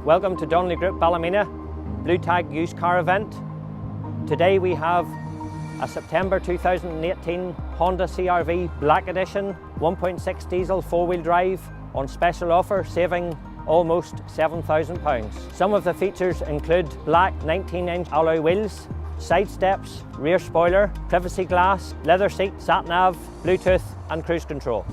Welcome to Donnelly Group Ballymena Blue Tag used car event. Today we have a September 2018 Honda CR-V Black Edition 1.6 diesel 4-wheel drive on special offer, saving almost £7,000. Some of the features include black 19-inch alloy wheels, side steps, rear spoiler, privacy glass, leather seat, sat-nav, Bluetooth and cruise control.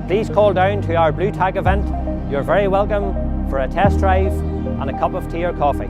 Please call down to our Blue Tag event. You're very welcome for a test drive and a cup of tea or coffee.